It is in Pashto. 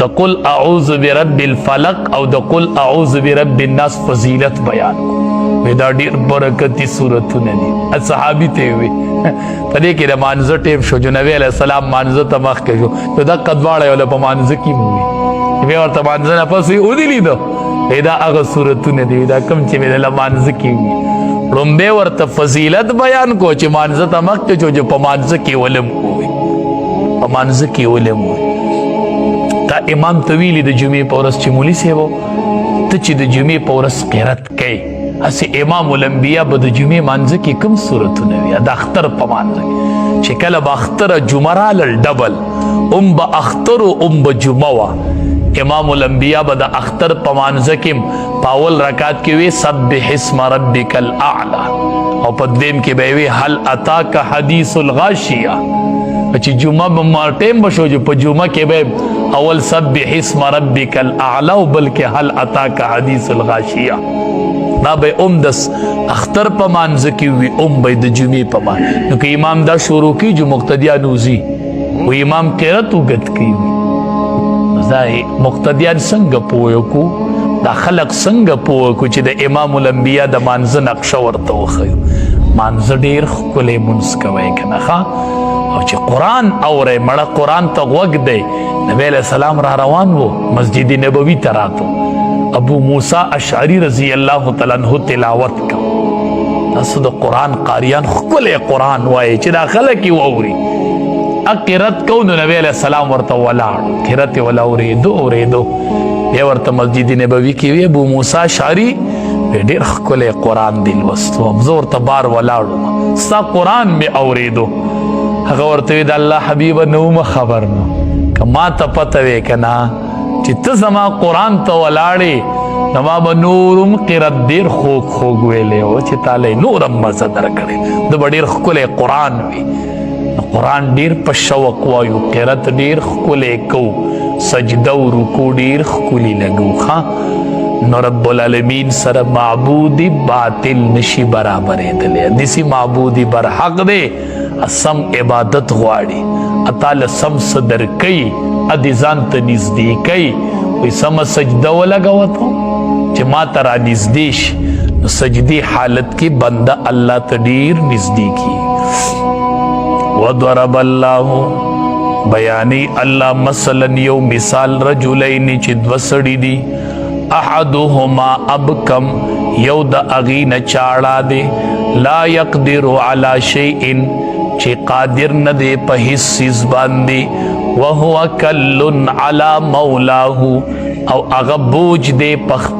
د قل اعوذ برب الفلق او د قل اعوذ برب الناس فضیلت بیان وی دا ډیر برکتی سورتونه دي. صحابي ته وی په دې کې د مانزه ټیم شو جو نبی علیہ السلام مانزه ته مخ کې شو نو دا قدواړه ولا په مانزه کې موي وی ورته مانزه نه پسې ودی لیدو دا هغه سورتونه دي دا کم چې ویل مانزه کې وی رومبه ورته فضیلت بیان کو چې مانزه ته مخ کې جو په مانزه کې ولم وی په مانزه کې ولم وی تا امام طویلی د جمعې په ورځ چې مولوي صاحب ته چې د جمعې په ورځ قرات کوي اسی امام الانبیاء به د جمعې مانځه کې کوم سورتونه وي د اختر په مانځه کې چې کله به اختر جمعه رالل ډبل به اختر به جمعه وه امام الانبیاء به د اختر په مانځه کې په اول رکعت کې وي سبح اسم ربک الاعلی او په دویم کې به وي هل اتاک حدیث الغاشیه چې جمعه به ټیم به شو په جمعه کې به اول سبح اسم ربک الاعلی او بلکې هل اتاک حدیث الغاشیه دا به دس اختر په مانځه کې وي به د جمعې په مانځه نو که امام دا شروع کی جو مقتدیان وزي و امام قرات وګت کوي دا مقتدیان څنګه پوه کو دا خلق څنګه پوه کو چې د امام الانبیاء د مانځه نقشه ورته وښیو مانځه ډېر ښکلی مونځ کوئ که نه ښه او چې قرآن اورئ مړه قرآن ته غوږ دی نبی علیہ السلام را روان و مسجد نبوي ته راتو ابو موسی اشعری رضی اللہ تعالی عنہ تلاوت کا تاسو د قرآن قاریان ښکلی قرآن وایي چې دا خلک یې واوري قرات کو نو نبی علیہ السلام ورته ولاړ قرات یې ولا اورېدو بیا ورته مسجد نبوي کې وی ابو موسی اشعری ډېر ښکلی قرآن دی لوستو زه ورته بار ولاړم ستا قرآن مې اورېدو هغه ورته وی د الله حبیبه نه ومه خبر نو که ما ته پته وی که نه چې ته زما قرآن ته ولاړې نو ما به نورم قرات ډېر خوږ ویلی و چې تاله نورم مزه درکړې ده به ډېر ښکلی قرآن وي قرآن ډېر په شوق وایو قرات ډېر ښکلی کوو سجده و رکوع ډېر ښکلي لګو ښه نو رب العالمین سره معبود باطل نشي برابرېدلی داسې معبود برحق دی سم عبادت غواړي اتاله سم څه درکوي ادې ځان ته نږدې کوي وایي سمه سجده ولګوه ته چې ما ته را نږدې شي نو سجدې حالت کې بنده الله ته ډېر نږدې کیږي وضرب الله بیانی الله مثلا یو مثال رجلین چې دوه سړي دي احدهما ابکم یو د هغې نه چاړه دی لا یقدر علی شیء چې قادر نه دی په هیڅ څیز باندې وهو کل علی مولاه او هغه بوج دی په